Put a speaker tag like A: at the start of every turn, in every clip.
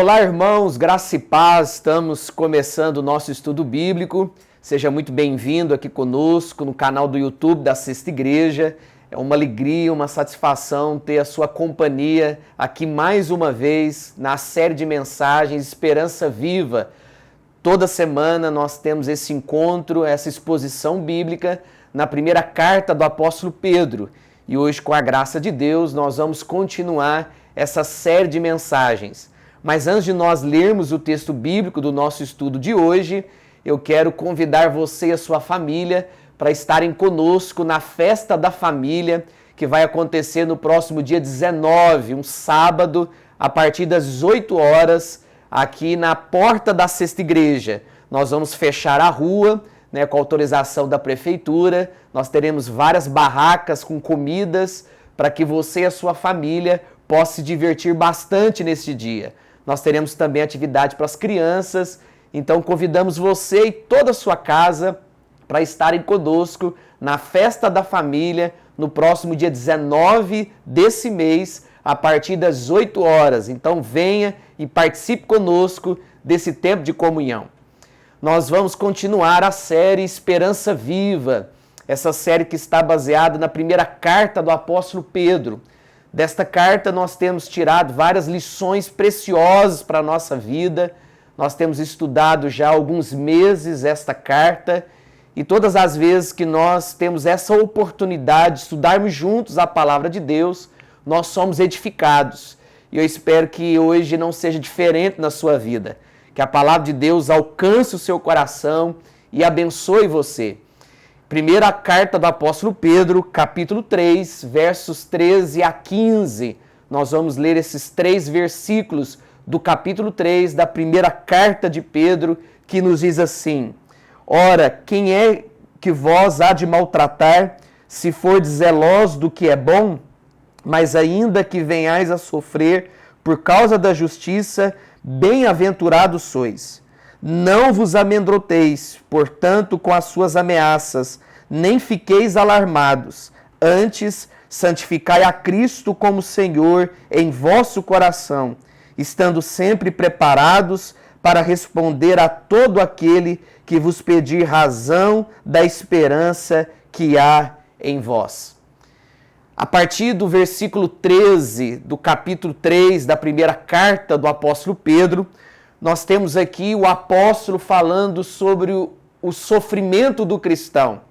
A: Olá, irmãos, graça e paz. Estamos começando o nosso estudo bíblico. Seja muito bem-vindo aqui conosco no canal do YouTube da Sexta Igreja. É uma alegria, uma satisfação ter a sua companhia aqui mais uma vez na série de mensagens Esperança Viva. Toda semana nós temos esse encontro, essa exposição bíblica na primeira carta do apóstolo Pedro. E hoje, com a graça de Deus, nós vamos continuar essa série de mensagens. Mas antes de nós lermos o texto bíblico do nosso estudo de hoje, eu quero convidar você e a sua família para estarem conosco na Festa da Família, que vai acontecer no próximo dia 19, um sábado, a partir das 18 horas, aqui na porta da Sexta Igreja. Nós vamos fechar a rua, com autorização da prefeitura. Nós teremos várias barracas com comidas para que você e a sua família possam se divertir bastante neste dia. Nós teremos também atividade para as crianças, então convidamos você e toda a sua casa para estarem conosco na Festa da Família, no próximo dia 19 desse mês, a partir das 8 horas. Então venha e participe conosco desse tempo de comunhão. Nós vamos continuar a série Esperança Viva, essa série que está baseada na primeira carta do apóstolo Pedro. Desta carta nós temos tirado várias lições preciosas para a nossa vida. Nós temos estudado já há alguns meses esta carta e todas as vezes que nós temos essa oportunidade de estudarmos juntos a palavra de Deus, nós somos edificados. E eu espero que hoje não seja diferente na sua vida, que a palavra de Deus alcance o seu coração e abençoe você. Primeira carta do apóstolo Pedro, capítulo 3, versos 13 a 15. Nós vamos ler esses 3 versículos do capítulo 3 da primeira carta de Pedro, que nos diz assim: Ora, quem é que vós há de maltratar, se for zeloso do que é bom? Mas ainda que venhais a sofrer por causa da justiça, bem-aventurados sois. Não vos amedronteis, portanto, com as suas ameaças, nem fiqueis alarmados. Antes, santificai a Cristo como Senhor em vosso coração, estando sempre preparados para responder a todo aquele que vos pedir razão da esperança que há em vós. A partir do versículo 13 do capítulo 3 da primeira carta do apóstolo Pedro, nós temos aqui o apóstolo falando sobre o sofrimento do cristão.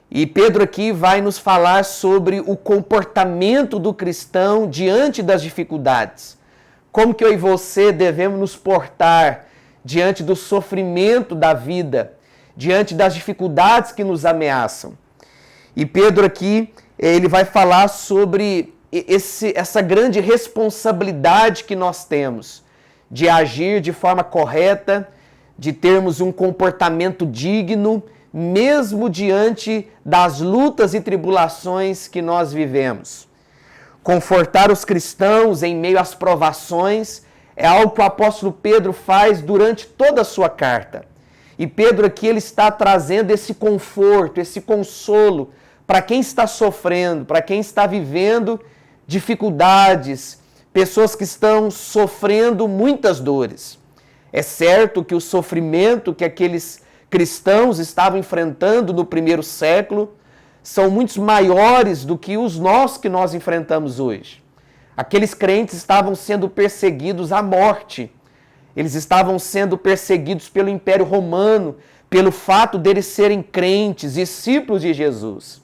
A: E Pedro aqui vai nos falar sobre o comportamento do cristão diante das dificuldades. Como que eu e você devemos nos portar diante do sofrimento da vida, diante das dificuldades que nos ameaçam. E Pedro aqui, ele vai falar sobre essa grande responsabilidade que nós temos de agir de forma correta, de termos um comportamento digno, mesmo diante das lutas e tribulações que nós vivemos. Confortar os cristãos em meio às provações é algo que o apóstolo Pedro faz durante toda a sua carta. E Pedro aqui ele está trazendo esse conforto, esse consolo para quem está sofrendo, para quem está vivendo dificuldades, pessoas que estão sofrendo muitas dores. É certo que o sofrimento que aqueles cristãos estavam enfrentando no primeiro século são muito maiores do que os que nós enfrentamos hoje. Aqueles crentes estavam sendo perseguidos à morte. Eles estavam sendo perseguidos pelo Império Romano, pelo fato deles serem crentes, discípulos de Jesus.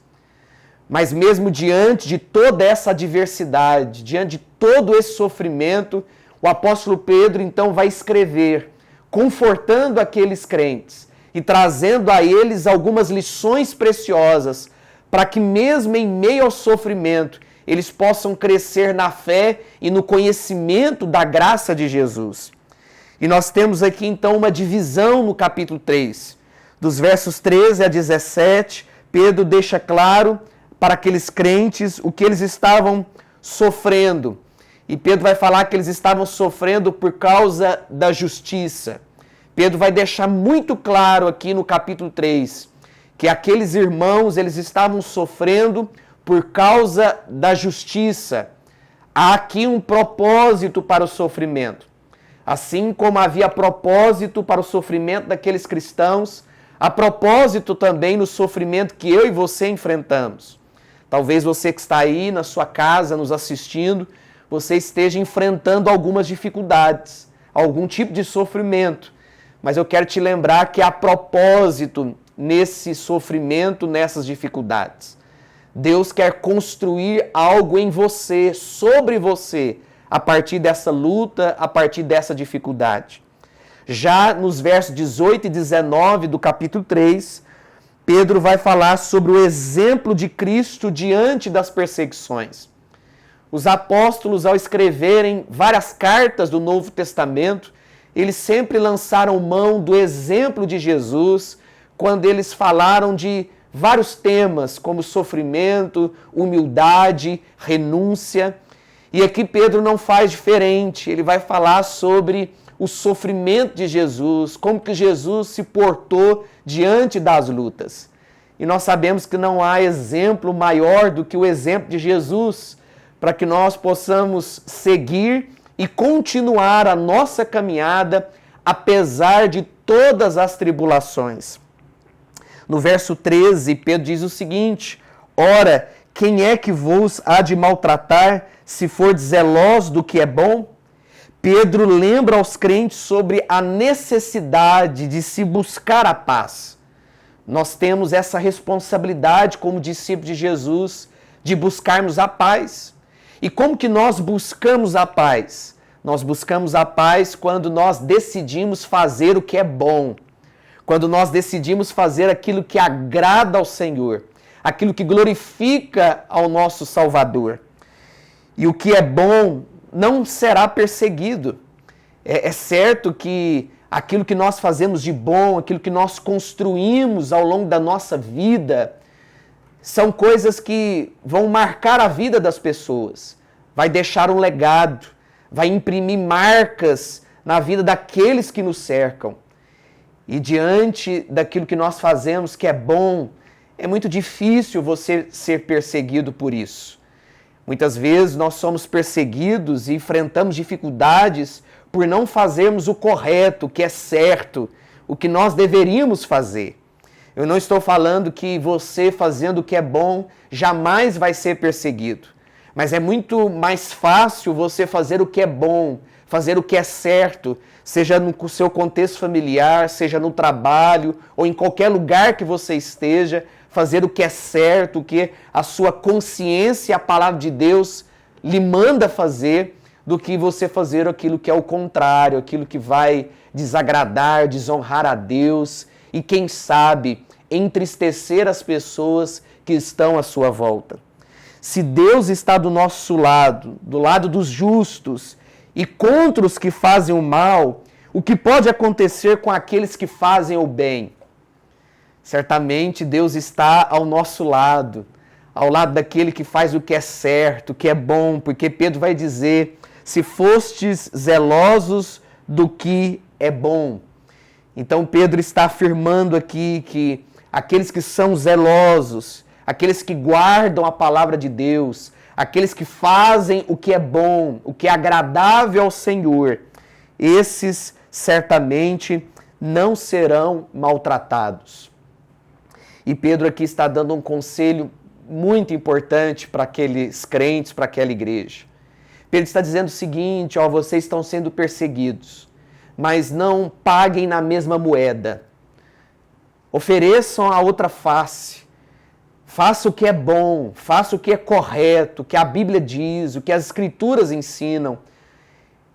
A: Mas mesmo diante de toda essa adversidade, diante de todo esse sofrimento, o apóstolo Pedro então vai escrever, confortando aqueles crentes e trazendo a eles algumas lições preciosas para que mesmo em meio ao sofrimento, eles possam crescer na fé e no conhecimento da graça de Jesus. E nós temos aqui então uma divisão no capítulo 3. Dos versos 13 a 17, Pedro deixa claro para aqueles crentes o que eles estavam sofrendo. E Pedro vai falar que eles estavam sofrendo por causa da justiça. Pedro vai deixar muito claro aqui no capítulo 3 que aqueles irmãos eles estavam sofrendo por causa da justiça. Há aqui um propósito para o sofrimento. Assim como havia propósito para o sofrimento daqueles cristãos, há propósito também no sofrimento que eu e você enfrentamos. Talvez você que está aí na sua casa nos assistindo, você esteja enfrentando algumas dificuldades, algum tipo de sofrimento. Mas eu quero te lembrar que há propósito nesse sofrimento, nessas dificuldades. Deus quer construir algo em você, sobre você, a partir dessa luta, a partir dessa dificuldade. Já nos versos 18 e 19 do capítulo 3, Pedro vai falar sobre o exemplo de Cristo diante das perseguições. Os apóstolos, ao escreverem várias cartas do Novo Testamento, eles sempre lançaram mão do exemplo de Jesus quando eles falaram de vários temas, como sofrimento, humildade, renúncia. E aqui Pedro não faz diferente, ele vai falar sobre o sofrimento de Jesus, como que Jesus se portou diante das lutas. E nós sabemos que não há exemplo maior do que o exemplo de Jesus, para que nós possamos seguir e continuar a nossa caminhada, apesar de todas as tribulações. No verso 13, Pedro diz o seguinte: ora, quem é que vos há de maltratar, se for zeloso do que é bom? Pedro lembra aos crentes sobre a necessidade de se buscar a paz. Nós temos essa responsabilidade como discípulos de Jesus de buscarmos a paz. E como que nós buscamos a paz? Nós buscamos a paz quando nós decidimos fazer o que é bom. Quando nós decidimos fazer aquilo que agrada ao Senhor, aquilo que glorifica ao nosso Salvador. E o que é bom não será perseguido. É certo que aquilo que nós fazemos de bom, aquilo que nós construímos ao longo da nossa vida, são coisas que vão marcar a vida das pessoas, vai deixar um legado, vai imprimir marcas na vida daqueles que nos cercam. E diante daquilo que nós fazemos que é bom, é muito difícil você ser perseguido por isso. Muitas vezes nós somos perseguidos e enfrentamos dificuldades por não fazermos o correto, o que é certo, o que nós deveríamos fazer. Eu não estou falando que você fazendo o que é bom jamais vai ser perseguido. Mas é muito mais fácil você fazer o que é bom, fazer o que é certo, seja no seu contexto familiar, seja no trabalho ou em qualquer lugar que você esteja, fazer o que é certo, o que a sua consciência e a palavra de Deus lhe manda fazer, do que você fazer aquilo que é o contrário, aquilo que vai desagradar, desonrar a Deus e, quem sabe, entristecer as pessoas que estão à sua volta. Se Deus está do nosso lado, do lado dos justos e contra os que fazem o mal, o que pode acontecer com aqueles que fazem o bem? Certamente Deus está ao nosso lado, ao lado daquele que faz o que é certo, o que é bom, porque Pedro vai dizer: se fostes zelosos do que é bom. Então Pedro está afirmando aqui que aqueles que são zelosos, aqueles que guardam a palavra de Deus, aqueles que fazem o que é bom, o que é agradável ao Senhor, esses certamente não serão maltratados. E Pedro aqui está dando um conselho muito importante para aqueles crentes, para aquela igreja. Pedro está dizendo o seguinte: vocês estão sendo perseguidos, mas não paguem na mesma moeda. Ofereçam a outra face. Faça o que é bom, faça o que é correto, o que a Bíblia diz, o que as Escrituras ensinam.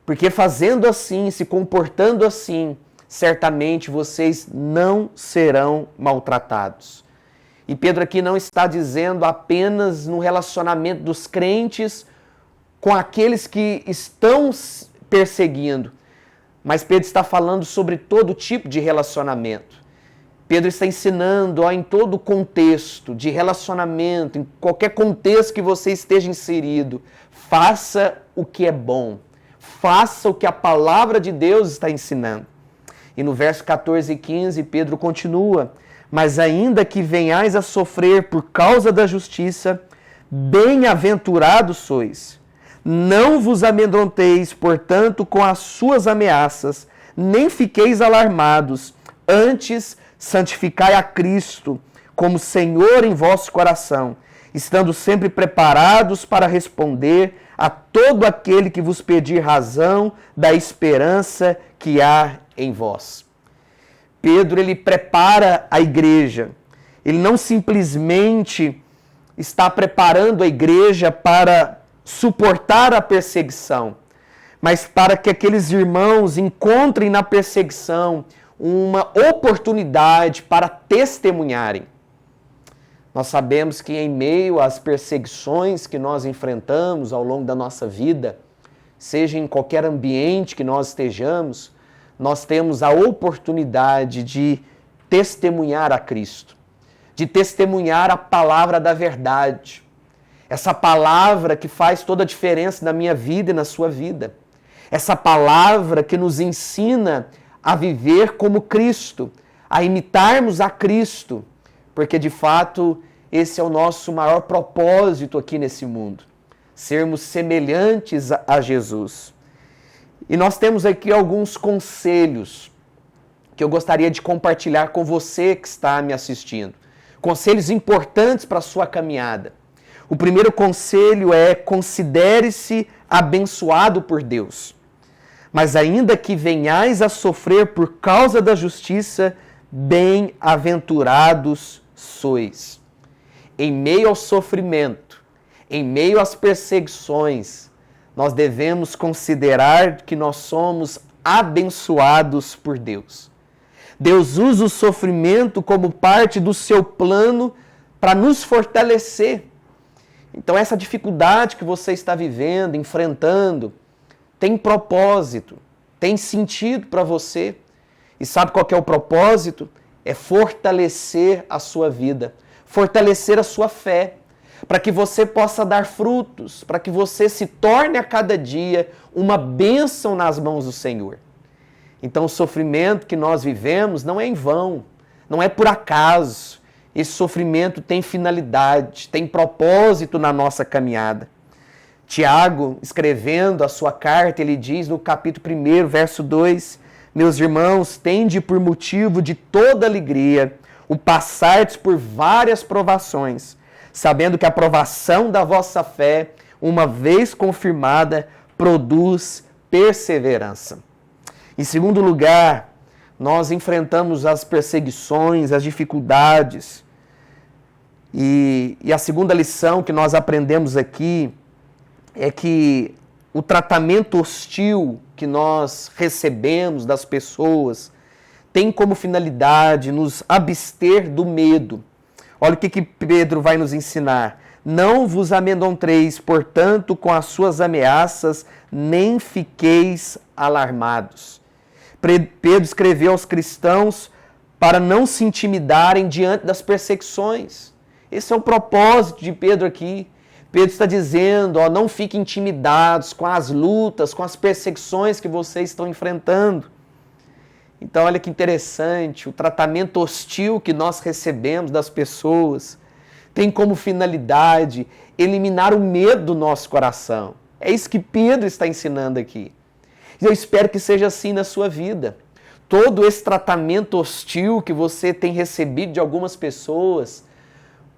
A: Porque fazendo assim, se comportando assim, certamente vocês não serão maltratados. E Pedro aqui não está dizendo apenas no relacionamento dos crentes com aqueles que estão perseguindo, mas Pedro está falando sobre todo tipo de relacionamento. Pedro está ensinando em todo contexto de relacionamento, em qualquer contexto que você esteja inserido, faça o que é bom, faça o que a palavra de Deus está ensinando. E no verso 14 e 15, Pedro continua: mas ainda que venhais a sofrer por causa da justiça, bem-aventurados sois. Não vos amedronteis, portanto, com as suas ameaças, nem fiqueis alarmados. Antes, santificai a Cristo como Senhor em vosso coração, estando sempre preparados para responder a todo aquele que vos pedir razão da esperança que há em vós. Pedro, ele prepara a igreja. Ele não simplesmente está preparando a igreja para suportar a perseguição, mas para que aqueles irmãos encontrem na perseguição uma oportunidade para testemunharem. Nós sabemos que em meio às perseguições que nós enfrentamos ao longo da nossa vida, seja em qualquer ambiente que nós estejamos, nós temos a oportunidade de testemunhar a Cristo, de testemunhar a palavra da verdade. Essa palavra que faz toda a diferença na minha vida e na sua vida. Essa palavra que nos ensina a viver como Cristo, a imitarmos a Cristo, porque de fato esse é o nosso maior propósito aqui nesse mundo, sermos semelhantes a Jesus. E nós temos aqui alguns conselhos que eu gostaria de compartilhar com você que está me assistindo. Conselhos importantes para a sua caminhada. O primeiro conselho é: considere-se abençoado por Deus. Mas ainda que venhais a sofrer por causa da justiça, bem-aventurados sois. Em meio ao sofrimento, em meio às perseguições, nós devemos considerar que nós somos abençoados por Deus. Deus usa o sofrimento como parte do seu plano para nos fortalecer. Então essa dificuldade que você está vivendo, enfrentando, tem propósito, tem sentido para você. E sabe qual que é o propósito? É fortalecer a sua vida, fortalecer a sua fé, para que você possa dar frutos, para que você se torne a cada dia uma bênção nas mãos do Senhor. Então o sofrimento que nós vivemos não é em vão, não é por acaso. Esse sofrimento tem finalidade, tem propósito na nossa caminhada. Tiago, escrevendo a sua carta, ele diz no capítulo 1, verso 2, meus irmãos, tende por motivo de toda alegria o passardes por várias provações, sabendo que a provação da vossa fé, uma vez confirmada, produz perseverança. Em segundo lugar, nós enfrentamos as perseguições, as dificuldades. E a segunda lição que nós aprendemos aqui é que o tratamento hostil que nós recebemos das pessoas tem como finalidade nos abster do medo. Olha o que Pedro vai nos ensinar. Não vos amedronteis, portanto, com as suas ameaças, nem fiqueis alarmados. Pedro escreveu aos cristãos para não se intimidarem diante das perseguições. Esse é o propósito de Pedro aqui. Pedro está dizendo, não fiquem intimidados com as lutas, com as perseguições que vocês estão enfrentando. Então, olha que interessante, o tratamento hostil que nós recebemos das pessoas tem como finalidade eliminar o medo do nosso coração. É isso que Pedro está ensinando aqui. E eu espero que seja assim na sua vida. Todo esse tratamento hostil que você tem recebido de algumas pessoas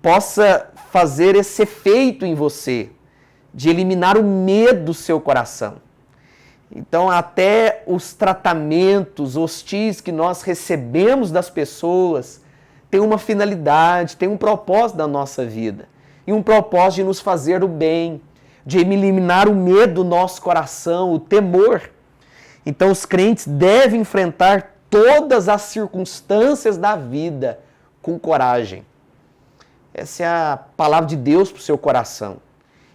A: possa fazer esse efeito em você, de eliminar o medo do seu coração. Então, até os tratamentos hostis que nós recebemos das pessoas têm uma finalidade, têm um propósito da nossa vida. E um propósito de nos fazer o bem, de eliminar o medo do nosso coração, o temor. Então, os crentes devem enfrentar todas as circunstâncias da vida com coragem. Essa é a palavra de Deus para o seu coração.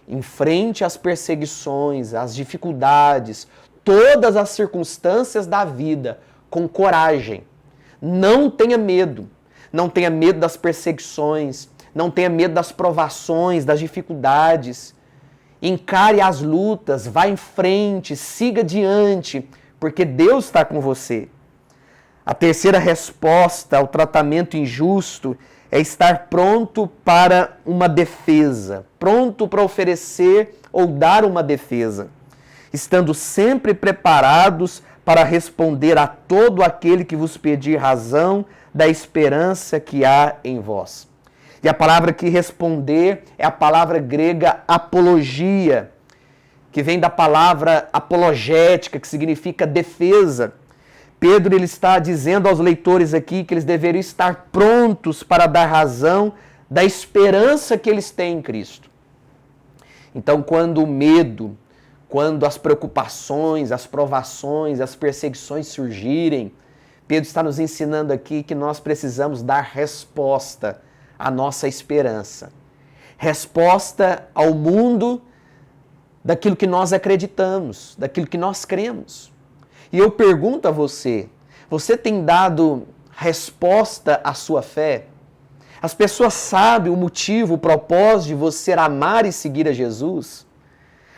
A: Enfrente as perseguições, as dificuldades, todas as circunstâncias da vida com coragem. Não tenha medo. Não tenha medo das perseguições. Não tenha medo das provações, das dificuldades. Encare as lutas, vá em frente, siga adiante, porque Deus está com você. A terceira resposta ao tratamento injusto é estar pronto para uma defesa, pronto para oferecer ou dar uma defesa, estando sempre preparados para responder a todo aquele que vos pedir razão da esperança que há em vós. E a palavra que responder é a palavra grega apologia, que vem da palavra apologética, que significa defesa. Pedro ele está dizendo aos leitores aqui que eles deveriam estar prontos para dar razão da esperança que eles têm em Cristo. Então, quando o medo, quando as preocupações, as provações, as perseguições surgirem, Pedro está nos ensinando aqui que nós precisamos dar resposta à nossa esperança. Resposta ao mundo daquilo que nós acreditamos, daquilo que nós cremos. E eu pergunto a você, você tem dado resposta à sua fé? As pessoas sabem o motivo, o propósito de você amar e seguir a Jesus?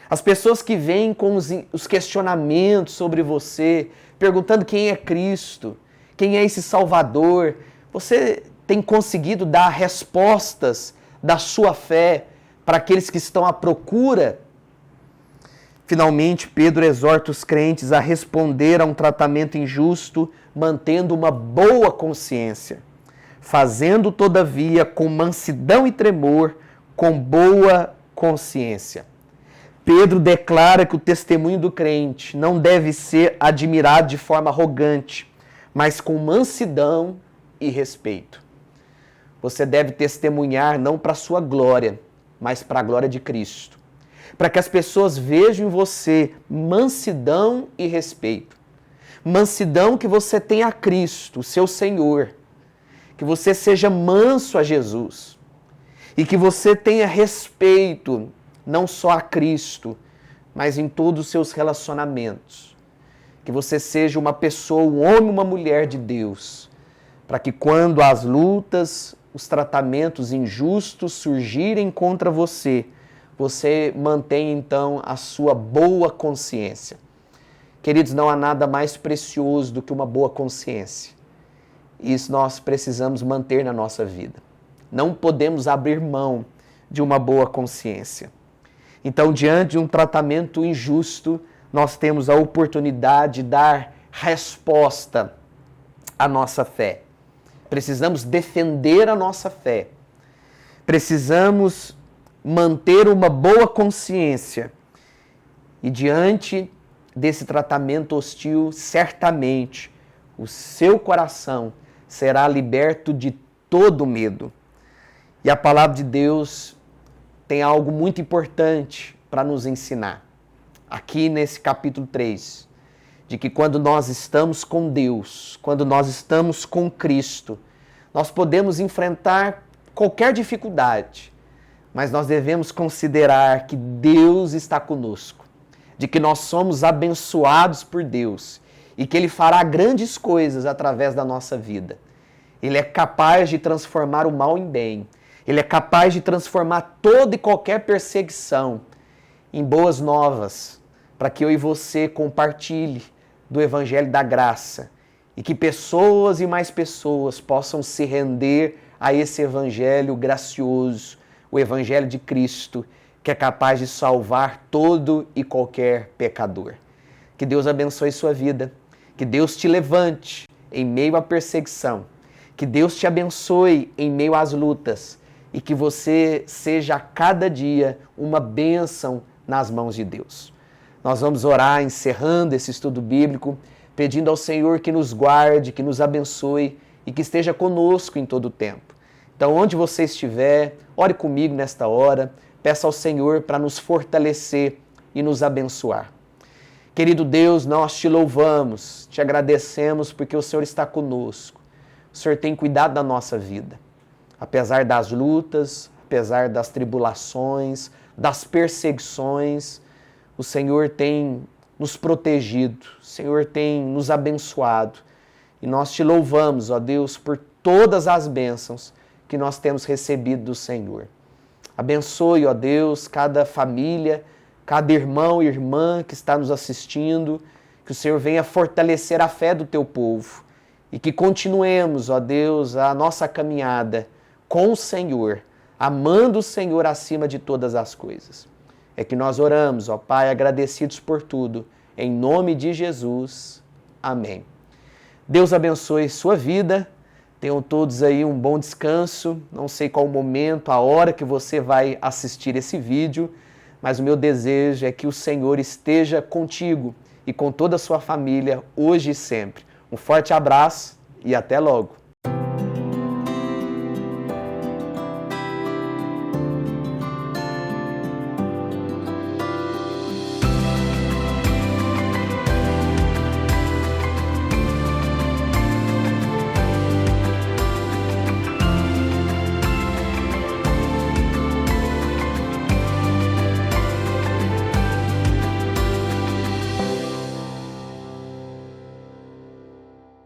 A: As pessoas que vêm com os questionamentos sobre você, perguntando quem é Cristo, quem é esse Salvador, você tem conseguido dar respostas da sua fé para aqueles que estão à procura? Finalmente, Pedro exorta os crentes a responder a um tratamento injusto, mantendo uma boa consciência, fazendo, todavia, com mansidão e tremor, com boa consciência. Pedro declara que o testemunho do crente não deve ser admirado de forma arrogante, mas com mansidão e respeito. Você deve testemunhar não para a sua glória, mas para a glória de Cristo. Para que as pessoas vejam em você mansidão e respeito. Mansidão que você tem a Cristo, o seu Senhor. Que você seja manso a Jesus. E que você tenha respeito não só a Cristo, mas em todos os seus relacionamentos. Que você seja uma pessoa, um homem, uma mulher de Deus. Para que quando as lutas, os tratamentos injustos surgirem contra você, você mantém então a sua boa consciência. Queridos, não há nada mais precioso do que uma boa consciência. Isso nós precisamos manter na nossa vida. Não podemos abrir mão de uma boa consciência. Então, diante de um tratamento injusto, nós temos a oportunidade de dar resposta à nossa fé. Precisamos defender a nossa fé. Precisamos manter uma boa consciência. E diante desse tratamento hostil, certamente o seu coração será liberto de todo medo. E a palavra de Deus tem algo muito importante para nos ensinar. Aqui nesse capítulo 3, de que quando nós estamos com Deus, quando nós estamos com Cristo, nós podemos enfrentar qualquer dificuldade, mas nós devemos considerar que Deus está conosco, de que nós somos abençoados por Deus e que Ele fará grandes coisas através da nossa vida. Ele é capaz de transformar o mal em bem. Ele é capaz de transformar toda e qualquer perseguição em boas novas, para que eu e você compartilhe do Evangelho da Graça e que pessoas e mais pessoas possam se render a esse Evangelho gracioso, o Evangelho de Cristo, que é capaz de salvar todo e qualquer pecador. Que Deus abençoe sua vida, que Deus te levante em meio à perseguição, que Deus te abençoe em meio às lutas e que você seja a cada dia uma bênção nas mãos de Deus. Nós vamos orar encerrando esse estudo bíblico, pedindo ao Senhor que nos guarde, que nos abençoe e que esteja conosco em todo o tempo. Então, onde você estiver, ore comigo nesta hora, peça ao Senhor para nos fortalecer e nos abençoar. Querido Deus, nós te louvamos, te agradecemos porque o Senhor está conosco. O Senhor tem cuidado da nossa vida. Apesar das lutas, apesar das tribulações, das perseguições, o Senhor tem nos protegido, o Senhor tem nos abençoado. E nós te louvamos, ó Deus, por todas as bênçãos que nós temos recebido do Senhor. Abençoe, ó Deus, cada família, cada irmão e irmã que está nos assistindo, que o Senhor venha fortalecer a fé do teu povo e que continuemos, ó Deus, a nossa caminhada com o Senhor, amando o Senhor acima de todas as coisas. É que nós oramos, ó Pai, agradecidos por tudo, em nome de Jesus. Amém. Deus abençoe sua vida, tenham todos aí um bom descanso, não sei qual o momento, a hora que você vai assistir esse vídeo, mas o meu desejo é que o Senhor esteja contigo e com toda a sua família, hoje e sempre. Um forte abraço e até logo!